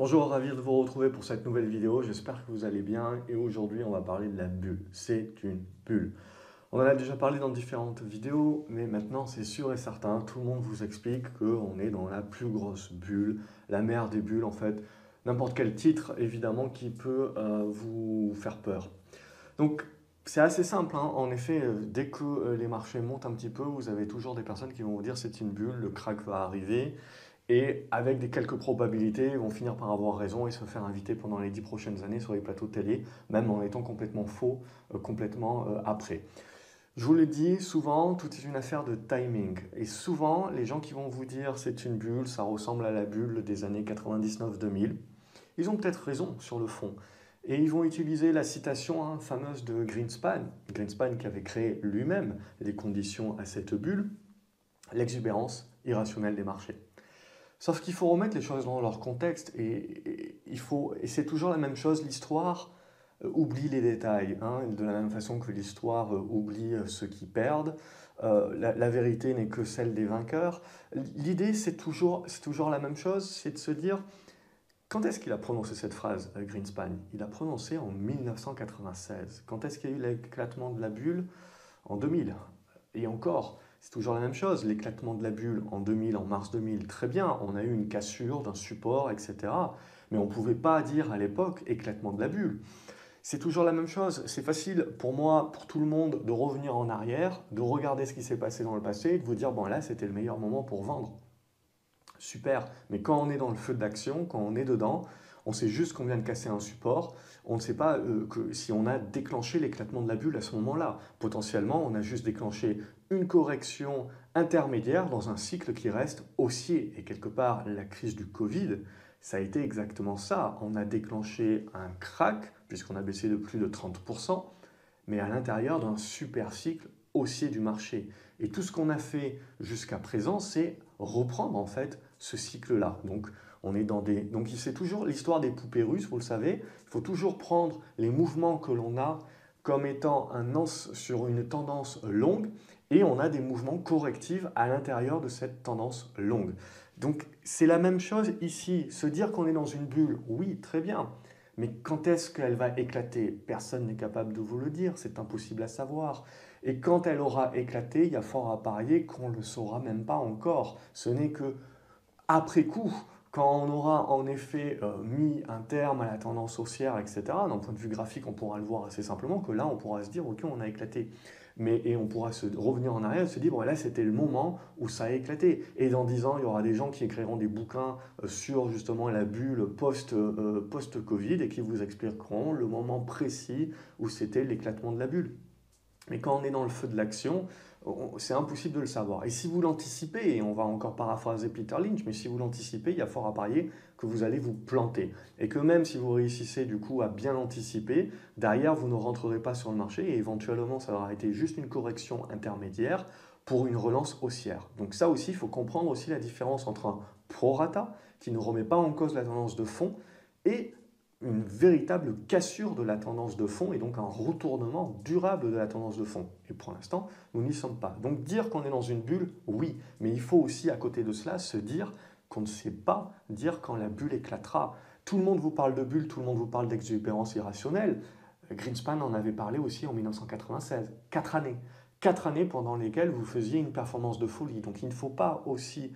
Bonjour, ravi de vous retrouver pour cette nouvelle vidéo. J'espère que vous allez bien et aujourd'hui on va parler de la bulle. C'est une bulle. On en a déjà parlé dans différentes vidéos, mais maintenant c'est sûr et certain, tout le monde vous explique qu'on est dans la plus grosse bulle, la mère des bulles en fait. N'importe quel titre évidemment qui peut vous faire peur. Donc c'est assez simple, hein. En effet, dès que les marchés montent un petit peu, vous avez toujours des personnes qui vont vous dire c'est une bulle, le crack va arriver. Et avec des quelques probabilités, ils vont finir par avoir raison et se faire inviter pendant les 10 prochaines années sur les plateaux de télé, même en étant complètement faux, complètement après. Je vous le dis, souvent, tout est une affaire de timing. Et souvent, les gens qui vont vous dire c'est une bulle, ça ressemble à la bulle des années 99-2000, ils ont peut-être raison sur le fond. Et ils vont utiliser la citation fameuse de Greenspan, Greenspan qui avait créé lui-même les conditions à cette bulle, l'exubérance irrationnelle des marchés. Sauf qu'il faut remettre les choses dans leur contexte et c'est toujours la même chose, l'histoire oublie les détails, hein, de la même façon que l'histoire oublie ceux qui perdent. La vérité n'est que celle des vainqueurs. L'idée, c'est toujours la même chose, c'est de se dire, quand est-ce qu'il a prononcé cette phrase, Greenspan? Il a prononcé en 1996. Quand est-ce qu'il y a eu l'éclatement de la bulle? En 2000. Et encore, c'est toujours la même chose. L'éclatement de la bulle en 2000, en mars 2000, très bien, on a eu une cassure d'un support, etc. Mais on ne pouvait pas dire à l'époque éclatement de la bulle. C'est toujours la même chose. C'est facile pour moi, pour tout le monde, de revenir en arrière, de regarder ce qui s'est passé dans le passé et de vous dire, bon là, c'était le meilleur moment pour vendre. Super, mais quand on est dans le feu de l'action, quand on est dedans, on sait juste qu'on vient de casser un support, on ne sait pas que si on a déclenché l'éclatement de la bulle à ce moment-là. Potentiellement, on a juste déclenché une correction intermédiaire dans un cycle qui reste haussier. Et quelque part, la crise du Covid, ça a été exactement ça. On a déclenché un crack, puisqu'on a baissé de plus de 30%, mais à l'intérieur d'un super cycle haussier du marché. Et tout ce qu'on a fait jusqu'à présent, c'est reprendre en fait ce cycle-là. Donc, on est dans des... Donc, c'est toujours l'histoire des poupées russes, vous le savez. Il faut toujours prendre les mouvements que l'on a comme étant un anse sur une tendance longue et on a des mouvements correctifs à l'intérieur de cette tendance longue. Donc, c'est la même chose ici. Se dire qu'on est dans une bulle, oui, très bien. Mais quand est-ce qu'elle va éclater? Personne n'est capable de vous le dire, c'est impossible à savoir. Et quand elle aura éclaté, il y a fort à parier qu'on ne le saura même pas encore. Ce n'est que après coup, quand on aura en effet mis un terme à la tendance haussière, etc., d'un point de vue graphique, on pourra le voir assez simplement, que là, on pourra se dire, ok, on a éclaté. Et on pourra revenir en arrière et se dire, bon, là, c'était le moment où ça a éclaté. Et dans 10 ans, il y aura des gens qui écriront des bouquins sur justement la bulle post-Covid et qui vous expliqueront le moment précis où c'était l'éclatement de la bulle. Mais quand on est dans le feu de l'action, c'est impossible de le savoir. Et si vous l'anticipez, et on va encore paraphraser Peter Lynch, mais si vous l'anticipez, il y a fort à parier que vous allez vous planter. Et que même si vous réussissez du coup à bien l'anticiper, derrière vous ne rentrerez pas sur le marché et éventuellement ça aura été juste une correction intermédiaire pour une relance haussière. Donc ça aussi, il faut comprendre aussi la différence entre un prorata qui ne remet pas en cause la tendance de fond et une véritable cassure de la tendance de fond et donc un retournement durable de la tendance de fond. Et pour l'instant, nous n'y sommes pas. Donc dire qu'on est dans une bulle, oui, mais il faut aussi à côté de cela se dire qu'on ne sait pas dire quand la bulle éclatera. Tout le monde vous parle de bulle, tout le monde vous parle d'exubérance irrationnelle. Greenspan en avait parlé aussi en 1996. 4 années. 4 années pendant lesquelles vous faisiez une performance de folie. Donc il ne faut pas aussi...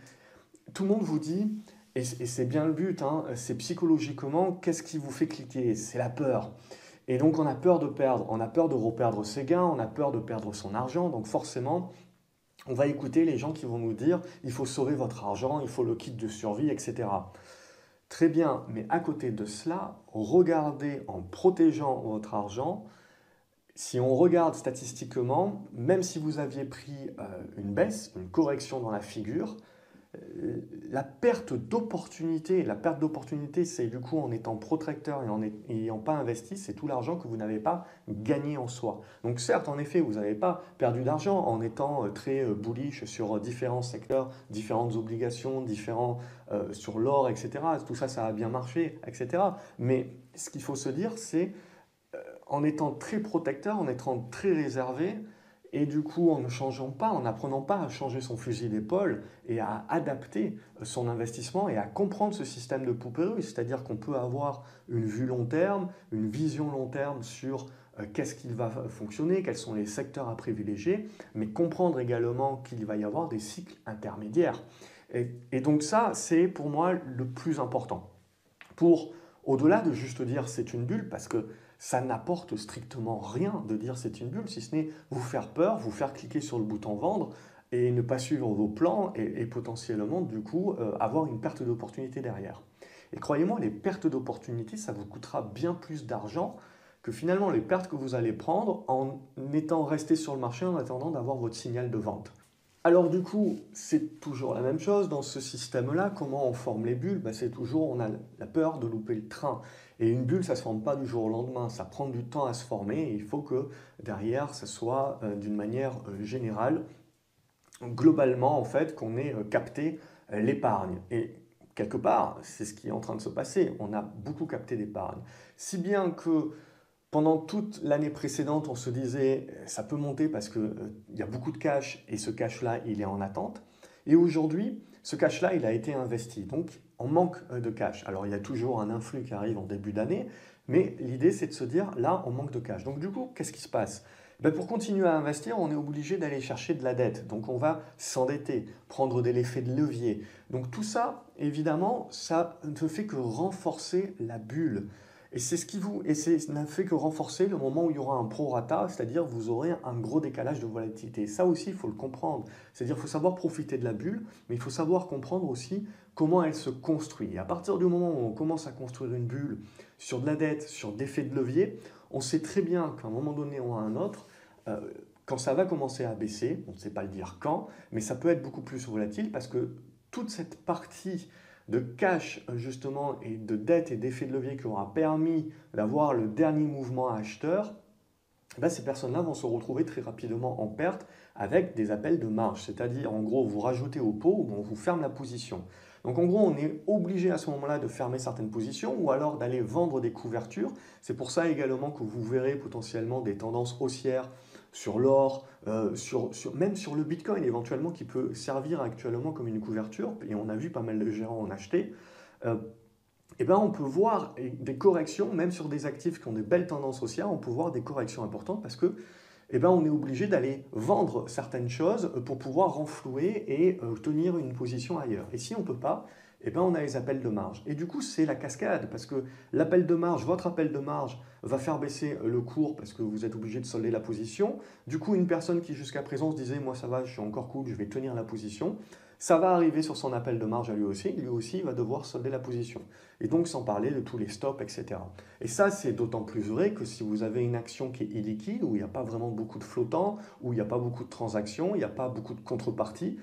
Tout le monde vous dit, et c'est bien le but, hein, c'est psychologiquement, qu'est-ce qui vous fait cliquer? C'est la peur. Et donc on a peur de perdre, on a peur de reperdre ses gains, on a peur de perdre son argent, donc forcément, on va écouter les gens qui vont nous dire, il faut sauver votre argent, il faut le kit de survie, etc. Très bien, mais à côté de cela, regardez en protégeant votre argent. Si on regarde statistiquement, même si vous aviez pris une baisse, une correction dans la figure, la perte d'opportunité, c'est du coup en étant protracteur et en n'ayant pas investi, c'est tout l'argent que vous n'avez pas gagné en soi. Donc certes, en effet, vous n'avez pas perdu d'argent en étant très bullish sur différents secteurs, différentes obligations, sur l'or, etc. Tout ça, ça a bien marché, etc. Mais ce qu'il faut se dire, c'est en étant très protecteur, en étant très réservé, Et du coup, en ne changeant pas, en n'apprenant pas à changer son fusil d'épaule et à adapter son investissement et à comprendre ce système de poupée russe, c'est-à-dire qu'on peut avoir une vue long terme, une vision long terme sur qu'est-ce qui va fonctionner, quels sont les secteurs à privilégier, mais comprendre également qu'il va y avoir des cycles intermédiaires. Et donc ça, c'est pour moi le plus important. Pour, au-delà de juste dire c'est une bulle, parce que ça n'apporte strictement rien de dire c'est une bulle, si ce n'est vous faire peur, vous faire cliquer sur le bouton vendre et ne pas suivre vos plans et potentiellement du coup avoir une perte d'opportunité derrière. Et croyez-moi, les pertes d'opportunité, ça vous coûtera bien plus d'argent que finalement les pertes que vous allez prendre en étant resté sur le marché en attendant d'avoir votre signal de vente. Alors du coup, c'est toujours la même chose dans ce système-là. Comment on forme les bulles? C'est toujours, on a la peur de louper le train. Et une bulle, ça ne se forme pas du jour au lendemain. Ça prend du temps à se former et il faut que derrière, ça soit d'une manière générale, globalement en fait, qu'on ait capté l'épargne. Et quelque part, c'est ce qui est en train de se passer. On a beaucoup capté l'épargne. Si bien que pendant toute l'année précédente, on se disait ça peut monter parce qu'il y a beaucoup de cash et ce cash-là, il est en attente. Et aujourd'hui, ce cash-là, il a été investi. Donc, on manque de cash. Alors, il y a toujours un influx qui arrive en début d'année, mais l'idée, c'est de se dire là, on manque de cash. Donc, du coup, qu'est-ce qui se passe? Pour continuer à investir, on est obligé d'aller chercher de la dette. Donc, on va s'endetter, prendre des effets de levier. Donc, tout ça, évidemment, ça ne fait que renforcer la bulle. Et c'est ce qui vous, et ça n'a fait que renforcer le moment où il y aura un prorata, c'est-à-dire vous aurez un gros décalage de volatilité. Ça aussi, il faut le comprendre. C'est-à-dire qu'il faut savoir profiter de la bulle, mais il faut savoir comprendre aussi comment elle se construit. Et à partir du moment où on commence à construire une bulle sur de la dette, sur d'effets de levier, on sait très bien qu'à un moment donné ou à un autre, quand ça va commencer à baisser, on ne sait pas le dire quand, mais ça peut être beaucoup plus volatile parce que toute cette partie de cash justement et de dette et d'effet de levier qui aura permis d'avoir le dernier mouvement acheteur, ces personnes-là vont se retrouver très rapidement en perte avec des appels de marge. C'est-à-dire, en gros, vous rajoutez au pot ou on vous ferme la position. Donc, en gros, on est obligé à ce moment-là de fermer certaines positions ou alors d'aller vendre des couvertures. C'est pour ça également que vous verrez potentiellement des tendances haussières sur l'or, même sur le Bitcoin éventuellement, qui peut servir actuellement comme une couverture. Et on a vu pas mal de gérants en acheter. On peut voir des corrections, même sur des actifs qui ont des belles tendances haussières, on peut voir des corrections importantes parce que on est obligé d'aller vendre certaines choses pour pouvoir renflouer et tenir une position ailleurs. Et si on ne peut pas, on a les appels de marge. Et du coup, c'est la cascade parce que l'appel de marge, votre appel de marge va faire baisser le cours parce que vous êtes obligé de solder la position. Du coup, une personne qui jusqu'à présent se disait « moi ça va, je suis encore cool, je vais tenir la position », ça va arriver sur son appel de marge à lui aussi va devoir solder la position. Et donc sans parler de tous les stops, etc. Et ça, c'est d'autant plus vrai que si vous avez une action qui est illiquide, où il n'y a pas vraiment beaucoup de flottants, où il n'y a pas beaucoup de transactions, il n'y a pas beaucoup de contreparties,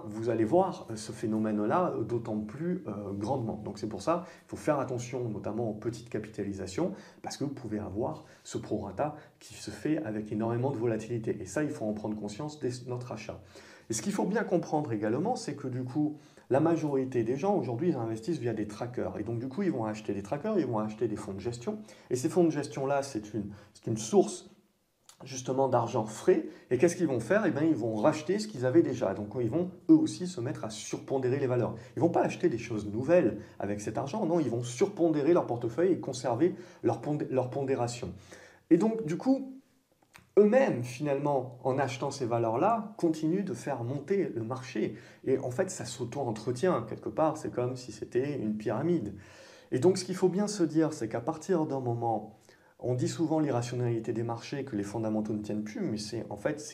vous allez voir ce phénomène-là d'autant plus grandement. Donc c'est pour ça qu'il faut faire attention notamment aux petites capitalisations, parce que vous pouvez avoir ce prorata qui se fait avec énormément de volatilité. Et ça, il faut en prendre conscience dès notre achat. Et ce qu'il faut bien comprendre également, c'est que du coup, la majorité des gens aujourd'hui, ils investissent via des trackers. Et donc du coup, ils vont acheter des trackers, ils vont acheter des fonds de gestion. Et ces fonds de gestion-là, c'est une source justement d'argent frais. Et qu'est-ce qu'ils vont faire? Ils vont racheter ce qu'ils avaient déjà. Donc ils vont eux aussi se mettre à surpondérer les valeurs. Ils ne vont pas acheter des choses nouvelles avec cet argent. Non, ils vont surpondérer leur portefeuille et conserver leur pondération. Et donc du coup, eux-mêmes, finalement, en achetant ces valeurs-là, continuent de faire monter le marché. Et en fait, ça s'auto-entretient. Quelque part, c'est comme si c'était une pyramide. Et donc, ce qu'il faut bien se dire, c'est qu'à partir d'un moment, on dit souvent l'irrationalité des marchés, que les fondamentaux ne tiennent plus, mais c'est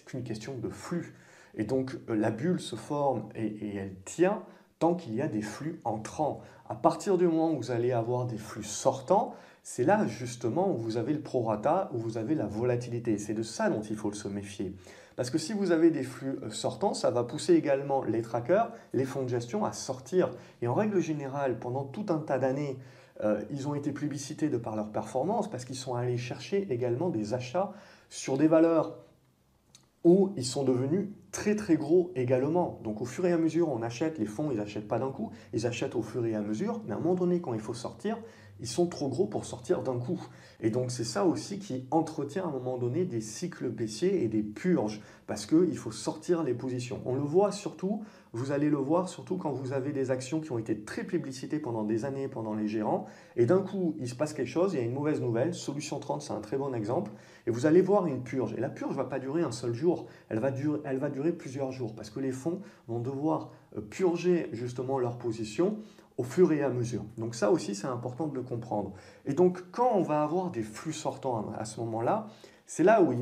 qu'une question de flux. Et donc, la bulle se forme et elle tient tant qu'il y a des flux entrants. À partir du moment où vous allez avoir des flux sortants, c'est là justement où vous avez le prorata, où vous avez la volatilité. C'est de ça dont il faut se méfier. Parce que si vous avez des flux sortants, ça va pousser également les trackers, les fonds de gestion à sortir. Et en règle générale, pendant tout un tas d'années, ils ont été plébiscités de par leur performance parce qu'ils sont allés chercher également des achats sur des valeurs où ils sont devenus très très gros également. Donc au fur et à mesure, on achète, les fonds, ils n'achètent pas d'un coup, ils achètent au fur et à mesure, mais à un moment donné, quand il faut sortir, ils sont trop gros pour sortir d'un coup. Et donc c'est ça aussi qui entretient à un moment donné des cycles baissiers et des purges, parce qu'il faut sortir les positions. On le voit surtout, vous allez le voir surtout quand vous avez des actions qui ont été très publicitées pendant des années, pendant les gérants, et d'un coup, il se passe quelque chose, il y a une mauvaise nouvelle, Solution 30, c'est un très bon exemple, et vous allez voir une purge. Et la purge ne va pas durer un seul jour, elle va durer plusieurs jours, parce que les fonds vont devoir purger justement leur position au fur et à mesure. Donc ça aussi, c'est important de le comprendre. Et donc, quand on va avoir des flux sortants à ce moment-là, c'est là où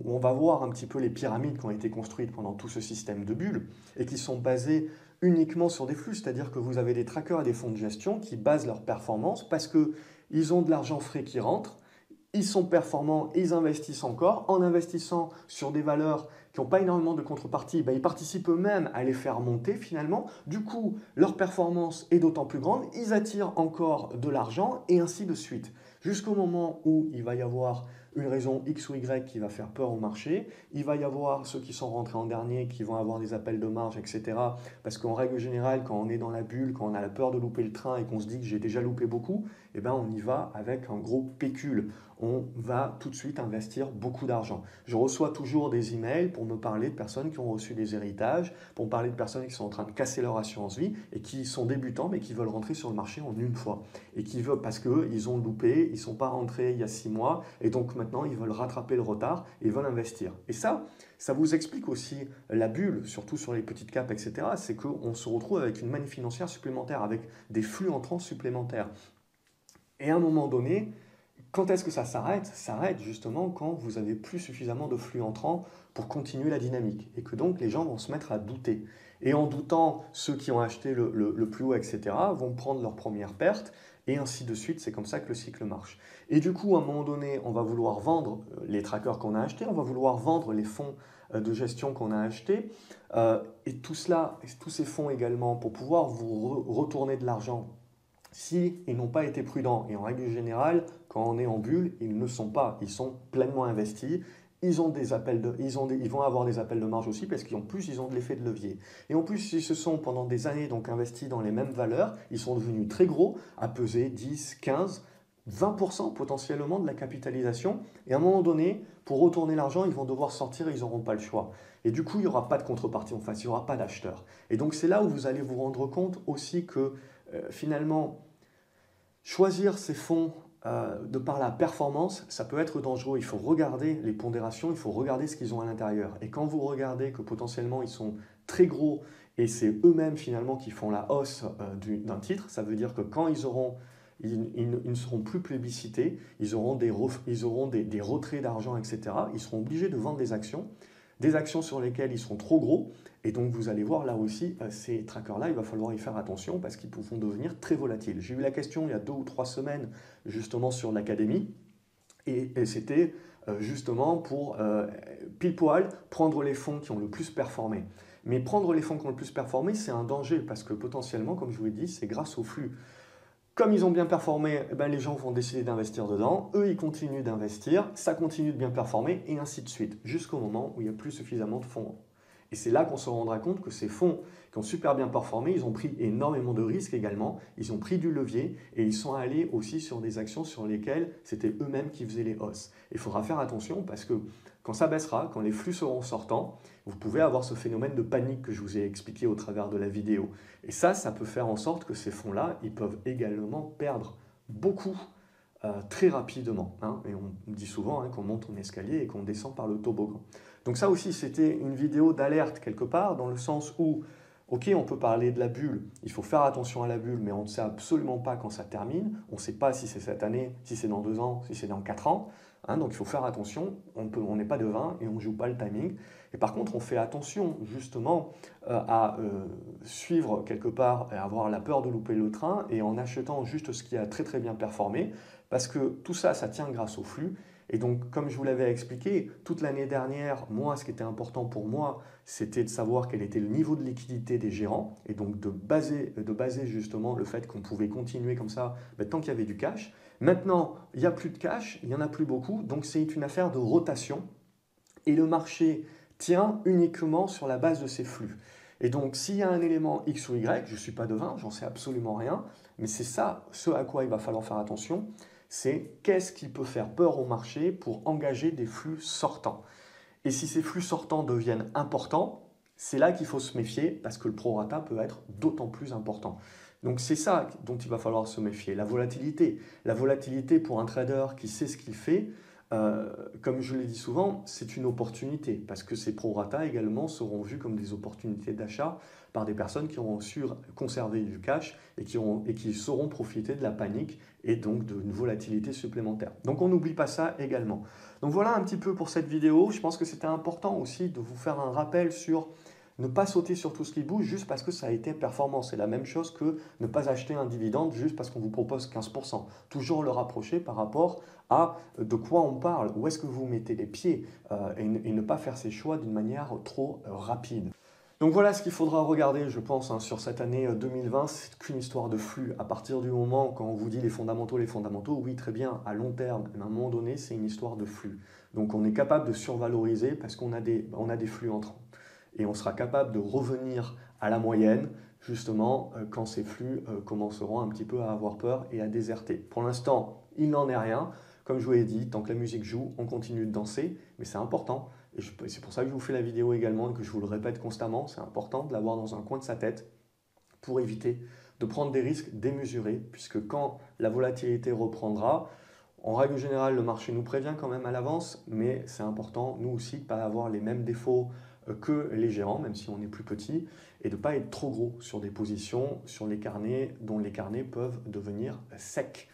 on va voir un petit peu les pyramides qui ont été construites pendant tout ce système de bulles et qui sont basées uniquement sur des flux, c'est-à-dire que vous avez des trackers et des fonds de gestion qui basent leur performance parce qu'ils ont de l'argent frais qui rentre, ils sont performants, ils investissent encore. En investissant sur des valeurs qui n'ont pas énormément de contrepartie, ben, ils participent eux-mêmes à les faire monter finalement. Du coup, leur performance est d'autant plus grande, ils attirent encore de l'argent et ainsi de suite. Jusqu'au moment où il va y avoir une raison X ou Y qui va faire peur au marché, il va y avoir ceux qui sont rentrés en dernier qui vont avoir des appels de marge, etc. Parce qu'en règle générale, quand on est dans la bulle, quand on a la peur de louper le train et qu'on se dit que j'ai déjà loupé beaucoup, eh ben on y va avec un gros pécule. On va tout de suite investir beaucoup d'argent. Je reçois toujours des emails pour me parler de personnes qui ont reçu des héritages, pour me parler de personnes qui sont en train de casser leur assurance vie et qui sont débutants mais qui veulent rentrer sur le marché en une fois. Et qui veulent, parce qu'ils ont loupé, ils ne sont pas rentrés il y a 6 mois et donc maintenant ils veulent rattraper le retard et ils veulent investir. Et ça vous explique aussi la bulle, surtout sur les petites capes, etc. C'est qu'on se retrouve avec une manne financière supplémentaire, avec des flux entrants supplémentaires. Et à un moment donné, quand est-ce que ça s'arrête? Ça s'arrête justement quand vous n'avez plus suffisamment de flux entrants pour continuer la dynamique et que donc les gens vont se mettre à douter. Et en doutant, ceux qui ont acheté le plus haut, etc., vont prendre leur première perte et ainsi de suite. C'est comme ça que le cycle marche. Et du coup, à un moment donné, on va vouloir vendre les trackers qu'on a achetés, on va vouloir vendre les fonds de gestion qu'on a achetés et tout cela, tous ces fonds également pour pouvoir vous retourner de l'argent si ils n'ont pas été prudents. Et en règle générale, quand on est en bulle, ils ne le sont pas. Ils sont pleinement investis. Ils vont avoir des appels de marge aussi parce qu'en plus, ils ont de l'effet de levier. Et en plus, ils se sont pendant des années donc investis dans les mêmes valeurs. Ils sont devenus très gros, à peser 10, 15, 20% potentiellement de la capitalisation. Et à un moment donné, pour retourner l'argent, ils vont devoir sortir et ils n'auront pas le choix. Et du coup, il n'y aura pas de contrepartie en face, il n'y aura pas d'acheteur. Et donc, c'est là où vous allez vous rendre compte aussi que finalement, choisir ces fonds de par la performance, ça peut être dangereux. Il faut regarder les pondérations, il faut regarder ce qu'ils ont à l'intérieur. Et quand vous regardez que potentiellement ils sont très gros et c'est eux-mêmes finalement qui font la hausse d'un titre, ça veut dire que quand ils ne seront plus plébiscités, ils auront des retraits d'argent, etc. Ils seront obligés de vendre des actions sur lesquelles ils seront trop gros. Et donc vous allez voir là aussi, ces trackers-là, il va falloir y faire attention parce qu'ils vont devenir très volatiles. J'ai eu la question il y a 2 ou 3 semaines justement sur l'académie et c'était justement pour pile poil prendre les fonds qui ont le plus performé. Mais prendre les fonds qui ont le plus performé, c'est un danger parce que potentiellement, comme je vous l'ai dit, c'est grâce au flux. Comme ils ont bien performé, eh ben, les gens vont décider d'investir dedans, eux ils continuent d'investir, ça continue de bien performer et ainsi de suite, jusqu'au moment où il n'y a plus suffisamment de fonds. Et c'est là qu'on se rendra compte que ces fonds qui ont super bien performé, ils ont pris énormément de risques également, ils ont pris du levier et ils sont allés aussi sur des actions sur lesquelles c'était eux-mêmes qui faisaient les hausses. Il faudra faire attention parce que quand ça baissera, quand les flux seront sortants, vous pouvez avoir ce phénomène de panique que je vous ai expliqué au travers de la vidéo. Et ça peut faire en sorte que ces fonds-là, ils peuvent également perdre beaucoup très rapidement. Hein. Et on dit souvent qu'on monte en escalier et qu'on descend par le toboggan. Donc ça aussi, c'était une vidéo d'alerte quelque part, dans le sens où, ok, on peut parler de la bulle, il faut faire attention à la bulle, mais on ne sait absolument pas quand ça termine. On ne sait pas si c'est cette année, si c'est dans 2 ans, si c'est dans 4 ans. Hein, donc il faut faire attention, on n'est pas devin et on ne joue pas le timing. Et par contre, on fait attention justement à suivre quelque part et avoir la peur de louper le train et en achetant juste ce qui a très très bien performé, parce que tout ça, ça tient grâce au flux. Et donc, comme je vous l'avais expliqué, toute l'année dernière, moi, ce qui était important pour moi, c'était de savoir quel était le niveau de liquidité des gérants et donc de baser justement le fait qu'on pouvait continuer comme ça tant qu'il y avait du cash. Maintenant, il n'y a plus de cash, il n'y en a plus beaucoup, donc c'est une affaire de rotation. Et le marché tient uniquement sur la base de ces flux. Et donc, s'il y a un élément X ou Y, je ne suis pas devin, j'en sais absolument rien, mais c'est ça, ce à quoi il va falloir faire attention, c'est qu'est-ce qui peut faire peur au marché pour engager des flux sortants. Et si ces flux sortants deviennent importants, c'est là qu'il faut se méfier parce que le prorata peut être d'autant plus important. Donc c'est ça dont il va falloir se méfier, la volatilité. La volatilité pour un trader qui sait ce qu'il fait, comme je l'ai dit souvent, c'est une opportunité parce que ces prorata également seront vus comme des opportunités d'achat par des personnes qui auront su conserver du cash et qui sauront profiter de la panique et donc d'une volatilité supplémentaire. Donc on n'oublie pas ça également. Donc voilà un petit peu pour cette vidéo. Je pense que c'était important aussi de vous faire un rappel sur ne pas sauter sur tout ce qui bouge juste parce que ça a été performant. C'est la même chose que ne pas acheter un dividende juste parce qu'on vous propose 15%. Toujours le rapprocher par rapport à de quoi on parle, où est-ce que vous mettez les pieds et ne pas faire ces choix d'une manière trop rapide. Donc voilà ce qu'il faudra regarder, je pense, sur cette année 2020, c'est qu'une histoire de flux. À partir du moment quand on vous dit les fondamentaux, oui, très bien, à long terme, mais à un moment donné, c'est une histoire de flux. Donc on est capable de survaloriser parce qu'on a des flux entrants. Et on sera capable de revenir à la moyenne, justement, quand ces flux commenceront un petit peu à avoir peur et à déserter. Pour l'instant, il n'en est rien. Comme je vous l'ai dit, tant que la musique joue, on continue de danser, mais c'est important. Et c'est pour ça que je vous fais la vidéo également et que je vous le répète constamment. C'est important de l'avoir dans un coin de sa tête pour éviter de prendre des risques démesurés, puisque quand la volatilité reprendra, en règle générale, le marché nous prévient quand même à l'avance, mais c'est important, nous aussi, de ne pas avoir les mêmes défauts que les géants, même si on est plus petit, et de ne pas être trop gros sur des positions, sur les carnets, dont les carnets peuvent devenir secs.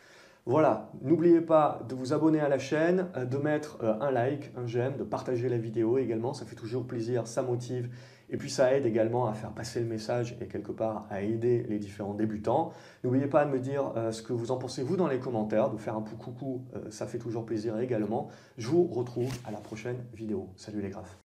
Voilà, n'oubliez pas de vous abonner à la chaîne, de mettre un like, un j'aime, de partager la vidéo également, ça fait toujours plaisir, ça motive et puis ça aide également à faire passer le message et quelque part à aider les différents débutants. N'oubliez pas de me dire ce que vous en pensez vous dans les commentaires, de faire un coucou, ça fait toujours plaisir également. Je vous retrouve à la prochaine vidéo. Salut les graphes.